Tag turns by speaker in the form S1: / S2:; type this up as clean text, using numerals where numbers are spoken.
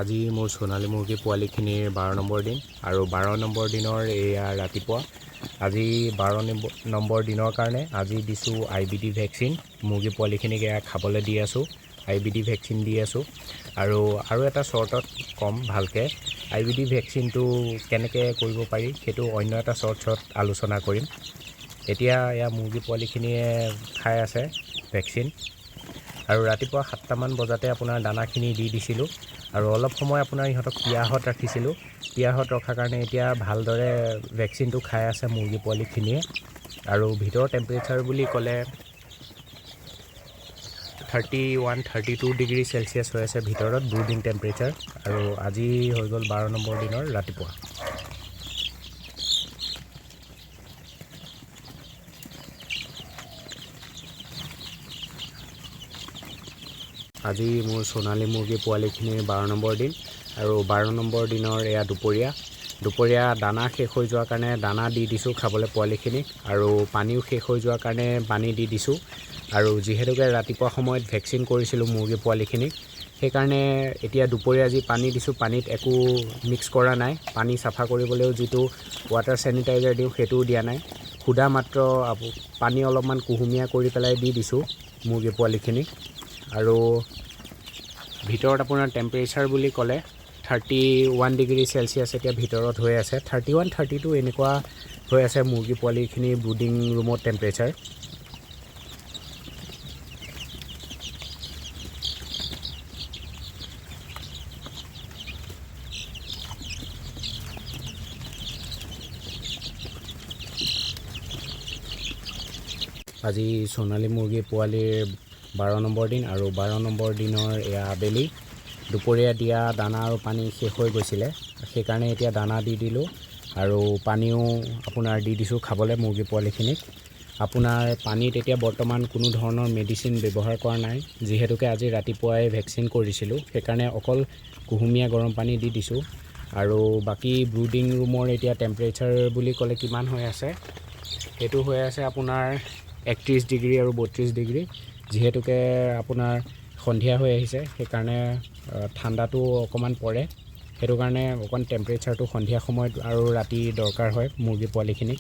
S1: আজি মোৰ সোণালী মুৰ্গী পোৱালিখিনিৰ 12 নম্বৰ দিন আৰু 12 নম্বৰ দিনৰ এয়া ৰাতিপুৱা আজি 12 নম্বৰ দিনৰ কাৰণে আজি দিছোঁ IBD ভেকচিন মুৰ্গী পোৱালিখিনিক এয়া খাবলৈ দি আছোঁ IBD ভেকচিন দি আছোঁ আৰু এটা শ্বৰ্টত কম ভালকৈ IBD ভেকচিনটো কেনেকৈ কৰিব পাৰি সেইটো অন্য এটা শ্বৰ্টত আলোচনা কৰিম। এতিয়া এয়া মুৰ্গী পোৱালিখিনিয়ে খাই আছে ভেকচিন আৰু ৰাতিপুৱা 7টামান বজাতে আপোনাৰ দানাখিনি দি দিছিলোঁ আৰু অলপ সময় আপোনাৰ ইহঁতক পিয়াহত ৰাখিছিলোঁ। পিয়াহত ৰখাৰ কাৰণে এতিয়া ভালদৰে ভেকচিনটো খাই আছে মুৰ্গী পোৱালিখিনিয়ে আৰু ভিতৰৰ টেম্পাৰেচাৰ বুলি ক'লে 31-32 ডিগ্ৰী চেলচিয়াছ হৈ আছে ভিতৰত ব্ৰুডিং টেম্পাৰেচাৰ আৰু আজি হৈ গ'ল 12 নম্বৰ দিনৰ ৰাতিপুৱা। আজি মোৰ সোণালী মুৰ্গী পোৱালিখিনিৰ 12 নম্বৰ দিন আৰু 12 নম্বৰ দিনৰ এয়া দুপৰীয়া দানা শেষ হৈ যোৱাৰ কাৰণে দানা দি দিছোঁ খাবলৈ পোৱালিখিনিক আৰু পানীও শেষ হৈ যোৱাৰ কাৰণে পানী দি দিছোঁ আৰু যিহেতুকে ৰাতিপুৱা সময়ত ভেকচিন কৰিছিলোঁ মুৰ্গী পোৱালিখিনিক সেইকাৰণে এতিয়া দুপৰীয়া যি পানী দিছোঁ পানীত একো মিক্স কৰা নাই। পানী চাফা কৰিবলৈও যিটো ৱাটাৰ চেনিটাইজাৰ দিওঁ সেইটোও দিয়া নাই, সুদা মাত্ৰ পানী অলপমান কুহুমীয়া কৰি পেলাই দি দিছোঁ মুৰ্গী পোৱালিখিনিক আৰু ভিতৰত আপোনাৰ টেম্পাৰেচাৰ বুলি ক'লে 31 ডিগ্ৰী চেলচিয়াছ এতিয়া ভিতৰত হৈ আছে 31-32 এনেকুৱা হৈ আছে মুৰ্গী পোৱালিখিনি ব্ৰুডিং ৰুমত টেম্পাৰেচাৰ। আজি সোণালী মুৰ্গী পোৱালিৰ 12 নম্বৰ দিন আৰু 12 নম্বৰ দিনৰ এয়া আবেলি দুপৰীয়া দিয়া দানা আৰু পানী শেষ হৈ গৈছিলে সেইকাৰণে এতিয়া দানা দি দিলোঁ আৰু পানীও আপোনাৰ দি দিছোঁ খাবলৈ মুৰ্গী পোৱালিখিনিক। আপোনাৰ পানীত এতিয়া বৰ্তমান কোনো ধৰণৰ মেডিচিন ব্যৱহাৰ কৰা নাই যিহেতুকে আজি ৰাতিপুৱাই ভেকচিন কৰিছিলোঁ সেইকাৰণে অকল কুহুমীয়া গৰম পানী দি দিছোঁ আৰু বাকী ব্ৰুডিং ৰুমৰ এতিয়া টেম্পাৰেচাৰ বুলি ক'লে কিমান হৈ আছে সেইটো হৈ আছে আপোনাৰ 31 ডিগ্ৰী আৰু 32 ডিগ্ৰী যিহেতুকে আপোনাৰ সন্ধিয়া হৈ আহিছে সেইকাৰণে ঠাণ্ডাটো অকণমান পৰে সেইটো কাৰণে অকণ টেম্পাৰেচাৰটো সন্ধিয়া সময়ত আৰু ৰাতি দৰকাৰ হয় মুৰ্গী পোৱালিখিনিক।